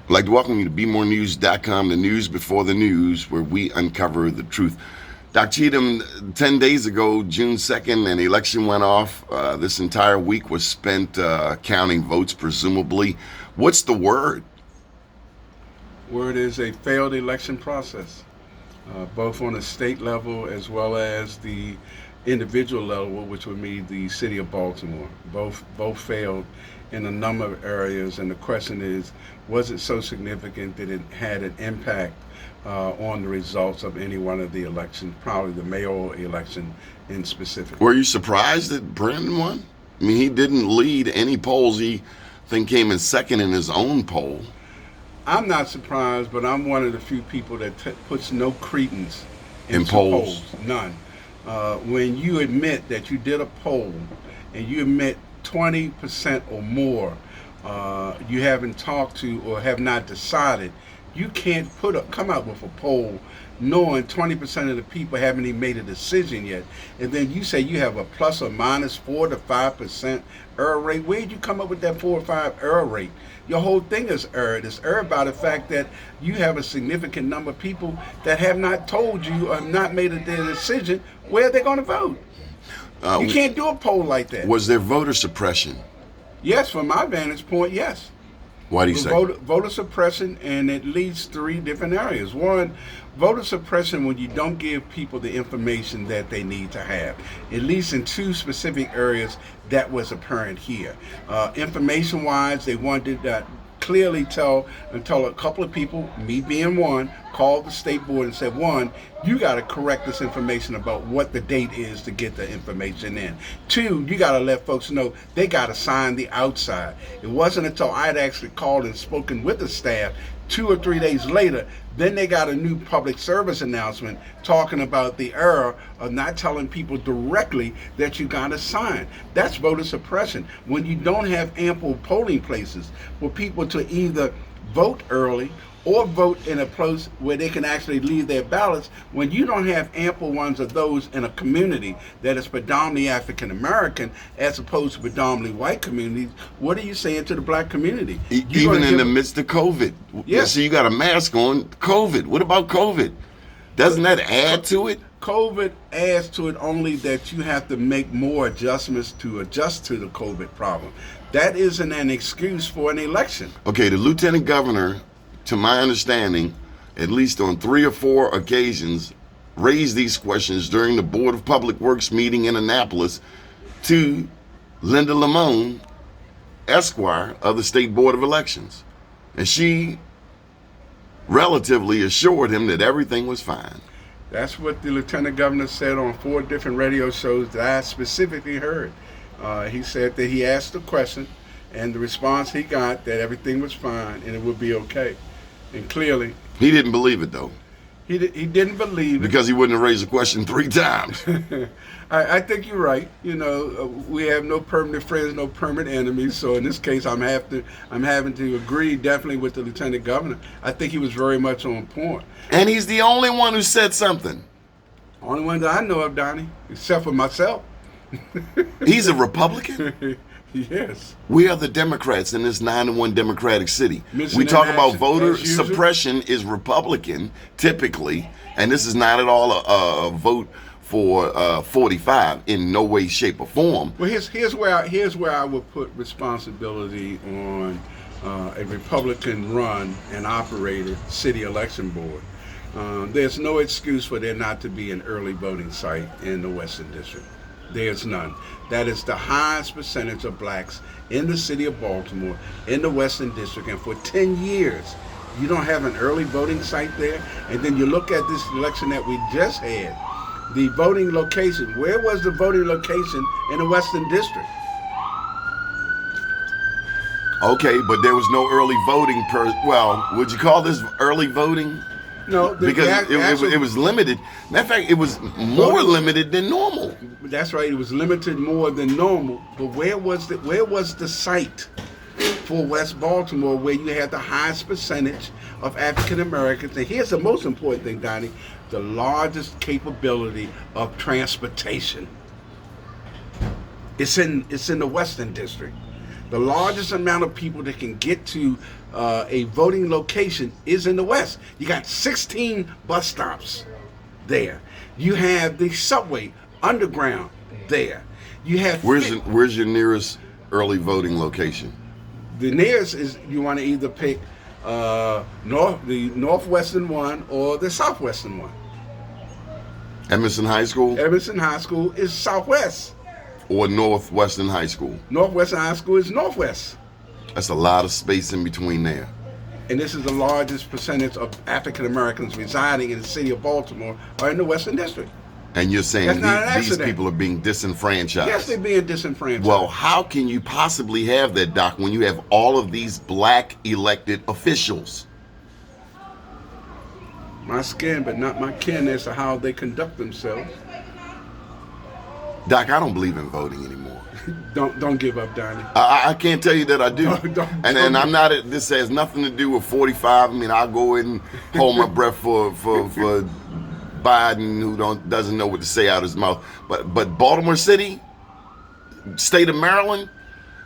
I'd like to welcome you to BeMoreNews.com, the news before the news, where we uncover the truth. Dr. Cheatham, 10 days ago, June 2nd, an election went off. This entire week was spent counting votes, presumably. What's the word? Word is a failed election process, both on the state level as well as the individual level, which would mean the city of Baltimore. Both failed in a number of areas, and the question is, was it so significant that it had an impact on the results of any one of the elections, probably the mayoral election in specific? Were you surprised that Brandon won? I mean, he didn't lead any polls. He, I think, came in second in his own poll. I'm not surprised, but I'm one of the few people that puts no credence in polls. None. When you admit that you did a poll and you admit 20% or more you haven't talked to or have not decided, you can't come out with a poll knowing 20% of the people haven't even made a decision yet, and then you say you have a plus or minus 4 to 5% error rate. Where'd you come up with that 4 or 5 error rate? Your whole thing is error. It's error by the fact that you have a significant number of people that have not told you or have not made their decision where they're going to vote. You can't do a poll like that. Was there voter suppression? Yes, from my vantage point, yes. Why do you say? Voter suppression in at least 3 different areas. One, voter suppression when you don't give people the information that they need to have. At least in 2 specific areas that was apparent here. Information-wise, they wanted to clearly tell a couple of people, me being one, called the state board and said, one, you got to correct this information about what the date is to get the information in. 2, you got to let folks know they got to sign the outside. It wasn't until I had actually called and spoken with the staff 2 or 3 days later, then they got a new public service announcement talking about the error of not telling people directly that you got to sign. That's voter suppression. When you don't have ample polling places for people to either vote early or vote in a place where they can actually leave their ballots, when you don't have ample ones of those in a community that is predominantly African American as opposed to predominantly white communities, what are you saying to the black community? Even in the midst of COVID. Yes. So you got a mask on. COVID. What about COVID? Doesn't that add to it? COVID adds to it only that you have to make more adjustments to adjust to the COVID problem. That isn't an excuse for an election. Okay, the lieutenant governor, to my understanding, at least on 3 or 4 occasions, raised these questions during the Board of Public Works meeting in Annapolis to Linda Lamone, Esquire, of the State Board of Elections. And she relatively assured him that everything was fine. That's what the lieutenant governor said on 4 different radio shows that I specifically heard. He said that he asked the question, and the response he got that everything was fine and it would be okay. And clearly, he didn't believe it, though. He didn't believe it because he wouldn't have raised the question 3 times. I think you're right. You know, we have no permanent friends, no permanent enemies. So in this case, I'm having to agree definitely with the lieutenant governor. I think he was very much on point. And he's the only one who said something. Only one that I know of, Donnie, except for myself. He's a Republican? Yes. We are the Democrats in this 9-1 Democratic city. We talk about voter suppression is Republican, typically, and this is not at all a vote for 45 in no way, shape, or form. Well, here's where I would put responsibility on a Republican-run and operated city election board. There's no excuse for there not to be an early voting site in the Western District. There's none. That is the highest percentage of blacks in the city of Baltimore, in the Western District, and for 10 years, you don't have an early voting site there. And then you look at this election that we just had, the voting location. Where was the voting location in the Western District? Okay, but there was no early voting well, would you call this early voting? No, because it was limited. Matter of fact, it was more limited than normal. That's right. It was limited more than normal. But where was the site for West Baltimore where you had the highest percentage of African Americans? And here's the most important thing, Donnie: the largest capability of transportation. It's in the Western District. The largest amount of people that can get to a voting location is in the West. You got 16 bus stops there. You have the subway underground there. You have where's your nearest early voting location? The nearest is, you want to either pick the northwestern one or the southwestern one. Emerson High School? Emerson High School is southwest. Or Northwestern High School? Northwestern High School is northwest. That's a lot of space in between there. And this is the largest percentage of African Americans residing in the city of Baltimore are in the Western District. And you're saying these accident. people are being disenfranchised? Yes, they're being disenfranchised. Well, how can you possibly have that, Doc, when you have all of these black elected officials? My skin, but not my kin, as to how they conduct themselves. Doc, I don't believe in voting anymore. Don't give up, Donnie. I can't tell you that I do. And I'm not. This has nothing to do with 45. I mean, I'll go in and hold my breath for Biden, who doesn't know what to say out his mouth. But Baltimore City, state of Maryland,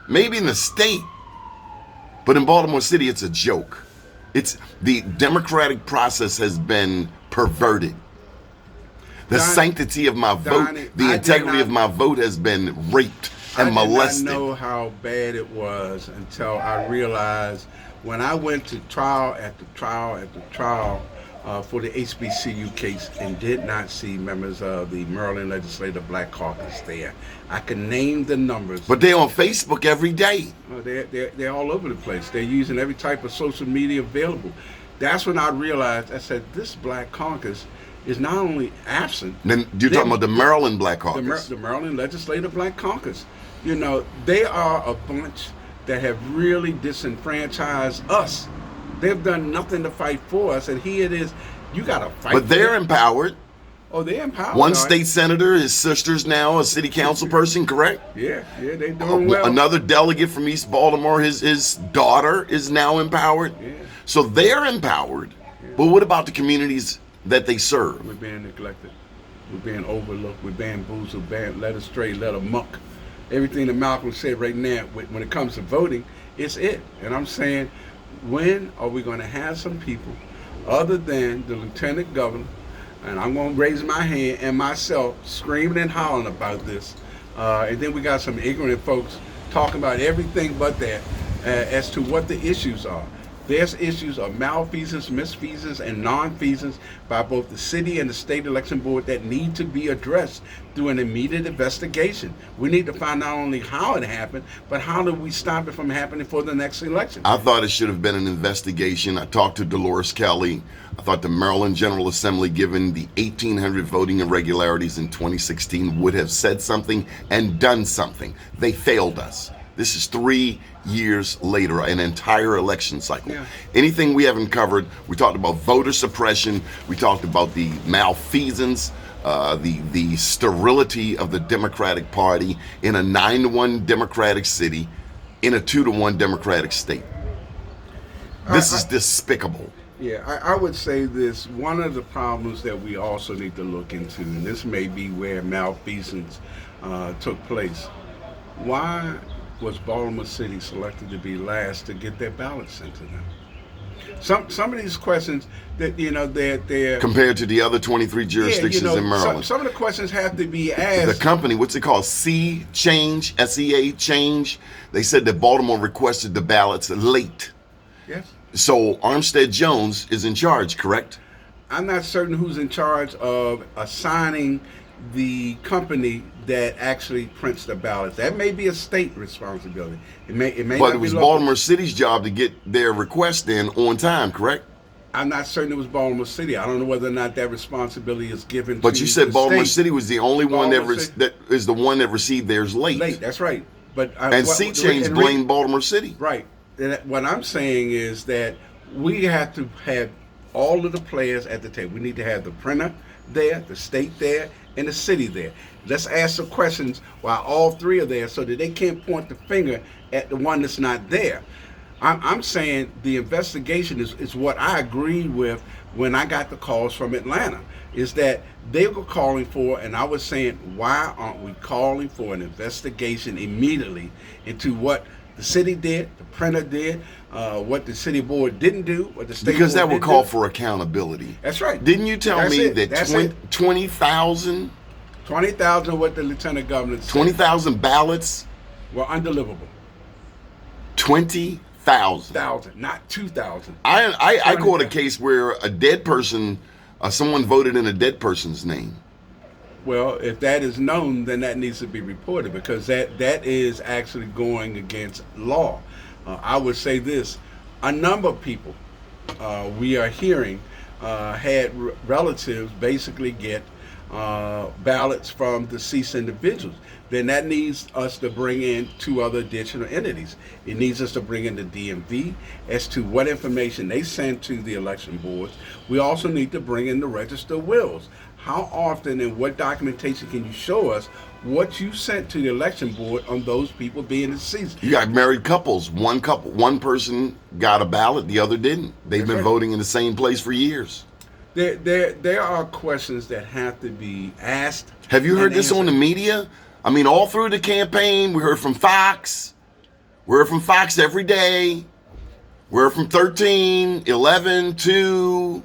maybe in the state, but in Baltimore City, it's a joke. It's the democratic process has been perverted. The sanctity of my vote, the integrity of my vote has been raped and molested. I did not know how bad it was until I realized when I went to trial after trial after trial for the HBCU case and did not see members of the Maryland Legislative Black Caucus there. I can name the numbers. But they're on Facebook every day. They're all over the place. They're using every type of social media available. That's when I realized, I said, this Black Caucus is not only absent. Then you're talking about the Maryland Black Caucus. The Maryland Legislative Black Caucus. You know, they are a bunch that have really disenfranchised us. They've done nothing to fight for us, and here it is. You got to fight. But they're empowered. Oh, they're empowered. One state senator, his sister's now a city council person, correct? Yeah, they're doing well. Another delegate from East Baltimore, his daughter is now empowered. Yeah. So they're empowered. Yeah. But what about the communities that they serve? We're being neglected. We're being overlooked. We're bamboozled, led astray, led amok. Everything that Malcolm said right now, when it comes to voting, it's it. And I'm saying, when are we going to have some people other than the lieutenant governor, and I'm going to raise my hand, and myself screaming and hollering about this, and then we got some ignorant folks talking about everything but that as to what the issues are. There's issues of malfeasance, misfeasance, and non-feasance by both the city and the state election board that need to be addressed through an immediate investigation. We need to find not only how it happened, but how do we stop it from happening for the next election. I thought it should have been an investigation. I talked to Dolores Kelly. I thought the Maryland General Assembly, given the 1,800 voting irregularities in 2016, would have said something and done something. They failed us. This is 3 years later, an entire election cycle. Yeah. Anything we haven't covered, we talked about voter suppression, we talked about the malfeasance, the sterility of the Democratic Party in a 9-1 Democratic city, in a 2-1 Democratic state. This is despicable. Yeah, I would say this. One of the problems that we also need to look into, and this may be where malfeasance took place. Why was Baltimore City selected to be last to get their ballots sent to them? Some of these questions that they're compared to the other 23 jurisdictions in Maryland. Some of the questions have to be asked. The company, what's it called? SEA Change. They said that Baltimore requested the ballots late. Yes. So Armstead Jones is in charge, correct? I'm not certain who's in charge of assigning the company that actually prints the ballots. That may be a state responsibility. It may. But it was Baltimore City's job to get their request in on time, correct? I'm not certain it was Baltimore City. I don't know whether or not that responsibility is given. But to you said the Baltimore state. City was the only one that is the one that received theirs late. Late. That's right. But and Sea Change blamed Baltimore City. Right. And what I'm saying is that we have to have all of the players at the table. We need to have the printer there, the state there, and the city there. Let's ask some questions while all three are there so that they can't point the finger at the one that's not there. I'm saying the investigation is what I agreed with when I got the calls from Atlanta, is that they were calling for, and I was saying, why aren't we calling for an investigation immediately into what the city did, the printer did, what the city board didn't do, what the state Because board that would didn't call do. for accountability. That's right. Didn't you tell That's me it. that That's it. 20,000 what the lieutenant governor said 20,000 ballots? were undeliverable. 20,000. 1,000, not 2,000. I caught a case where a dead person, someone voted in a dead person's name. Well, if that is known, then that needs to be reported, because that is actually going against law. I would say this: a number of people we are hearing had relatives basically get ballots from deceased individuals. Then that needs us to bring in two other additional entities. It needs us to bring in the DMV as to what information they send to the election boards. We also need to bring in the register of wills. How often and what documentation can you show us what you sent to the election board on those people being deceased? You got married couples. One person got a ballot, the other didn't. They've That's been right. voting in the same place for years. There are questions that have to be asked. Have you heard and this on the answered. media? I mean, all through the campaign, we heard from Fox. We heard from Fox every day. We heard from 13, 11, 2,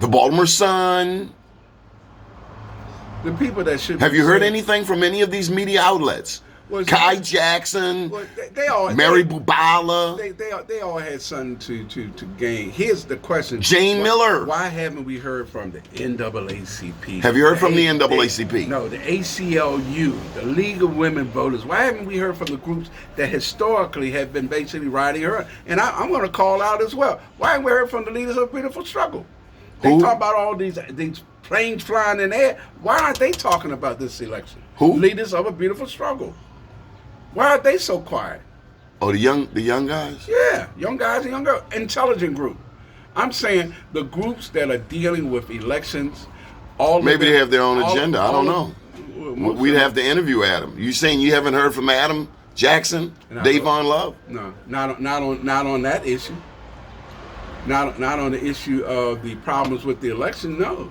the Baltimore Sun. The people that should Have be you heard saying- anything from any of these media outlets? Was- Kai Jackson, Well, they all Mary Bubala, they all had something to gain. Here's the question: Jane Miller. Why haven't we heard from the NAACP? Have you heard from the NAACP? No, the ACLU, the League of Women Voters. Why haven't we heard from the groups that historically have been basically riding her? And I'm going to call out as well. Why haven't we heard from the leaders of Beautiful Struggle? They Who? talk about all these planes flying in the air. Why aren't they talking about this election? Who? Leaders of a Beautiful Struggle. Why are they so quiet? Oh, the young guys. Yeah, young guys and young girls, intelligent group. I'm saying the groups that are dealing with elections, all Maybe of them, they have their own all- agenda. I all don't of- know. most We'd of have to interview Adam. You saying you haven't heard from Adam Jackson, No. Davon Love? No, not on that issue. Not on the issue of the problems with the election. No.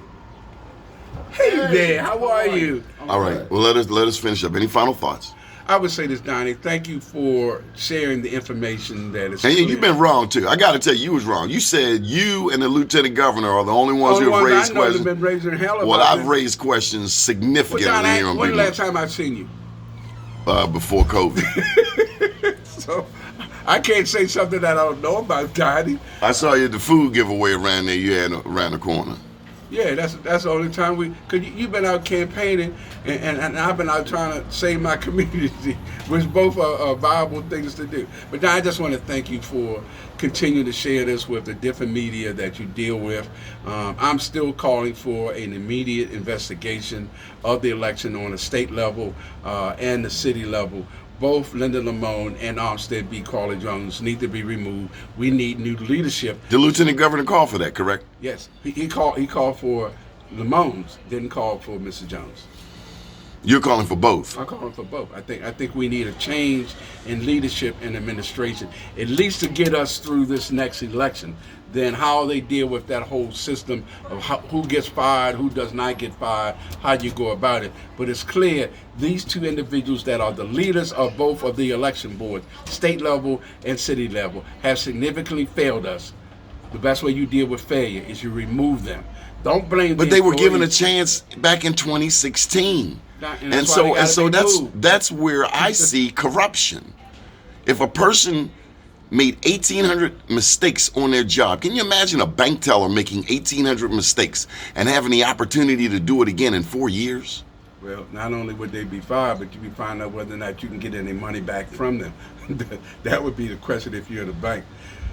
Hey there, how are you? All right. Well, let us finish up. Any final thoughts? I would say this, Donnie. Thank you for sharing the information that is. And clear. you've been wrong too. I got to tell you, you was wrong. You said you and the lieutenant governor are the only ones Only who have ones raised I know that have questions. been raising hell about Well, I've this. raised questions Well, significantly Donnie, here on when the Big last time I've seen you? before COVID. So I can't say something that I don't know about, Donnie. I saw you at the food giveaway around there. You had around the corner. Yeah, that's the only time cause you've been out campaigning and I've been out trying to save my community, which both are viable things to do. But I just want to thank you for continuing to share this with the different media that you deal with. I'm still calling for an immediate investigation of the election on the state level and the city level. Both Linda Lamone and Armstead B. Carly Jones need to be removed. We need new leadership. The lieutenant governor called for that, correct? Yes, he called for Lamone's, didn't call for Mr. Jones. You're calling for both. I'm calling for both. I think we need a change in leadership and administration, at least to get us through this next election. Then how they deal with that whole system of who gets fired, who does not get fired, how you go about it. But it's clear these two individuals that are the leaders of both of the election boards, state level and city level, have significantly failed us. The best way you deal with failure is you remove them. Don't blame. But the they were given a employees. chance back in 2016. And And that's why they so gotta be moved. that's where I see corruption. If a person made 1,800 mistakes on their job, can you imagine a bank teller making 1,800 mistakes and having the opportunity to do it again in 4 years? Well, not only would they be fired, but you'd be finding out whether or not you can get any money back from them. That would be the question if you're in a bank.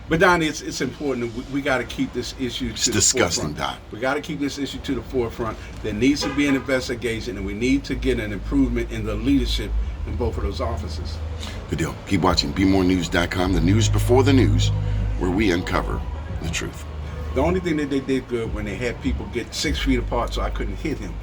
But Donnie, it's important. We got to keep this issue to the disgusting, forefront. Doc. We got to keep this issue to the forefront. There needs to be an investigation, and we need to get an improvement in the leadership in both of those offices. Good deal. Keep watching BeMoreNews.com, the news before the news, where we uncover the truth. The only thing that they did good when they had people get 6 feet apart so I couldn't hit him.